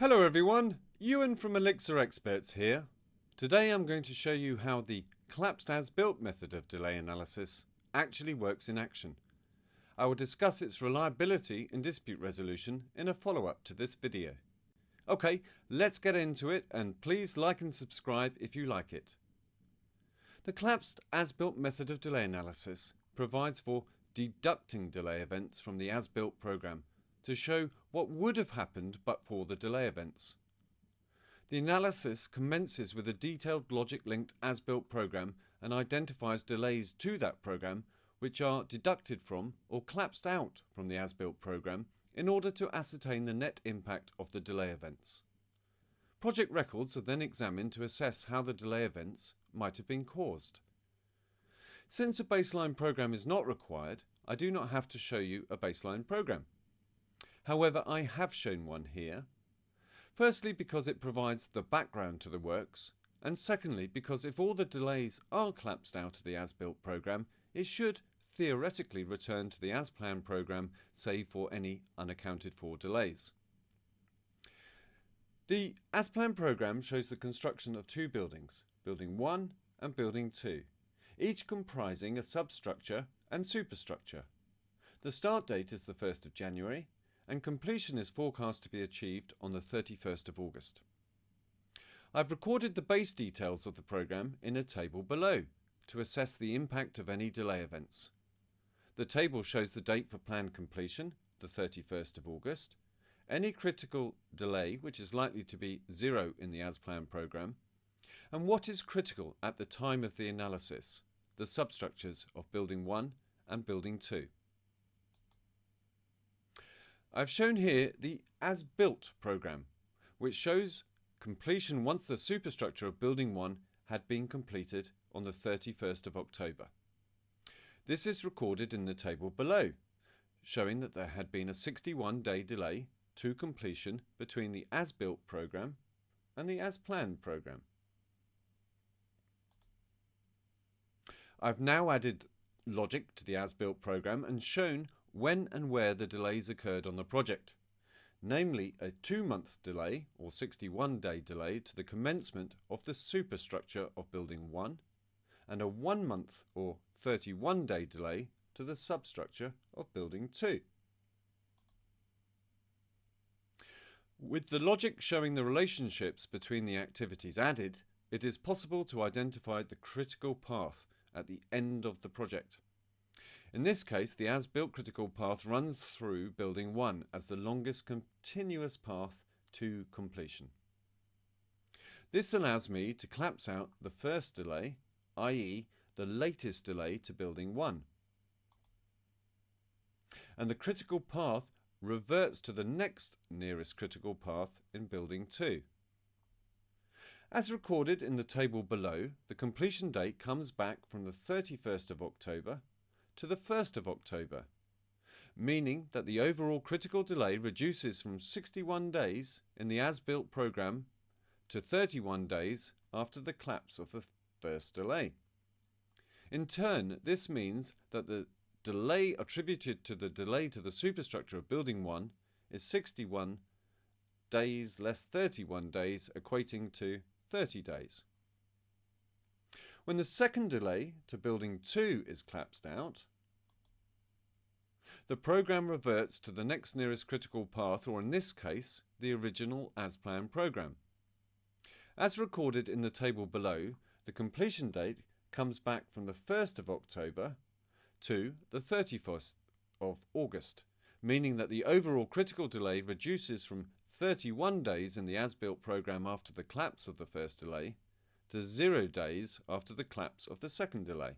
Hello everyone, Ewan from Elixir Experts here. Today I'm going to show you how the collapsed as-built method of delay analysis actually works in action. I will discuss its reliability and dispute resolution in a follow-up to this video. Okay, let's get into it, and please like and subscribe if you like it. The collapsed as-built method of delay analysis provides for deducting delay events from the as-built program to show what would have happened but for the delay events. The analysis commences with a detailed logic-linked as-built program and identifies delays to that program which are deducted from or collapsed out from the as-built program in order to ascertain the net impact of the delay events. Project records are then examined to assess how the delay events might have been caused. Since a baseline program is not required, I do not have to show you a baseline program. However, I have shown one here. Firstly, because it provides the background to the works, and secondly, because if all the delays are collapsed out of the as-built program, it should theoretically return to the as-planned program, save for any unaccounted for delays. The as-planned program shows the construction of two buildings, Building 1 and Building 2, each comprising a substructure and superstructure. The start date is the 1st of January, and completion is forecast to be achieved on the 31st of August. I've recorded the base details of the program in a table below to assess the impact of any delay events. The table shows the date for planned completion, the 31st of August, any critical delay which is likely to be 0 in the as-planned program, and what is critical at the time of the analysis, the substructures of Building 1 and Building 2. I've shown here the as-built program, which shows completion once the superstructure of Building 1 had been completed on the 31st of October. This is recorded in the table below, showing that there had been a 61-day delay to completion between the as-built program and the as-planned program. I've now added logic to the as-built program and shown when and where the delays occurred on the project, namely a 2-month delay or 61-day delay to the commencement of the superstructure of Building 1 and a 1-month or 31-day delay to the substructure of Building 2. With the logic showing the relationships between the activities added, it is possible to identify the critical path at the end of the project. In this case, the as-built critical path runs through Building 1 as the longest continuous path to completion. This allows me to collapse out the first delay, i.e. the latest delay to Building 1. And the critical path reverts to the next nearest critical path in Building 2. As recorded in the table below, the completion date comes back from the 31st of October to the 1st of October, meaning that the overall critical delay reduces from 61 days in the as-built program to 31 days after the collapse of the first delay. In turn, this means that the delay attributed to the delay to the superstructure of Building 1 is 61 days less 31 days, equating to 30 days. When the second delay to Building 2 is collapsed out, the program reverts to the next nearest critical path, or in this case, the original as-planned program. As recorded in the table below, the completion date comes back from the 1st of October to the 31st of August, meaning that the overall critical delay reduces from 31 days in the as-built program after the collapse of the first delay to 0 days after the collapse of the second delay.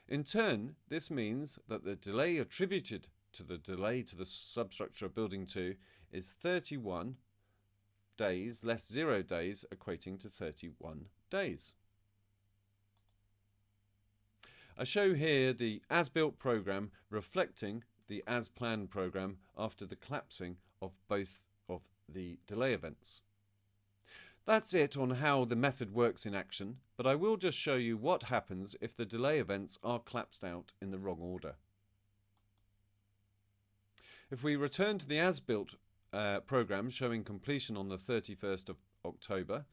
In turn, this means that the delay attributed to the delay to the substructure of Building 2 is 31 days less 0 days, equating to 31 days. I show here the as-built program reflecting the as-planned program after the collapsing of both of the delay events. That's it on how the method works in action, but I will just show you what happens if the delay events are collapsed out in the wrong order. If we return to the as-built programme showing completion on the 31st of October,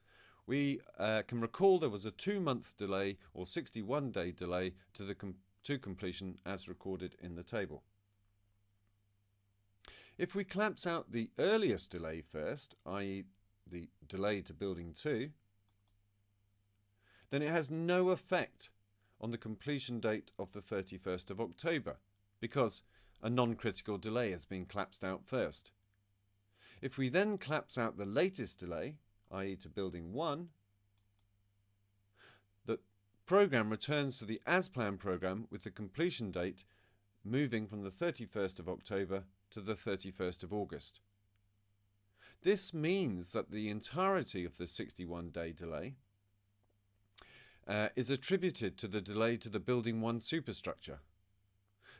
we can recall there was a 2-month delay or 61-day delay to completion as recorded in the table. If we collapse out the earliest delay first, i.e. the delay to building 2, then it has no effect on the completion date of the 31st of October because a non-critical delay has been collapsed out first. If we then collapse out the latest delay, i.e. to building 1, the program returns to the as-planned program with the completion date moving from the 31st of October to the 31st of August. This means that the entirety of the 61-day delay is attributed to the delay to the building 1 superstructure.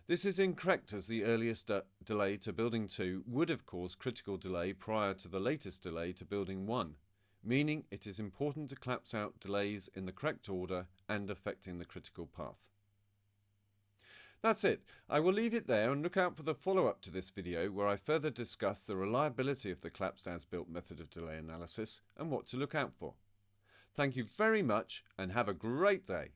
This is incorrect as the earliest delay to building 2 would have caused critical delay prior to the latest delay to building 1, meaning it is important to collapse out delays in the correct order and affecting the critical path. That's it. I will leave it there and look out for the follow-up to this video where I further discuss the reliability of the collapsed as-built method of delay analysis and what to look out for. Thank you very much and have a great day.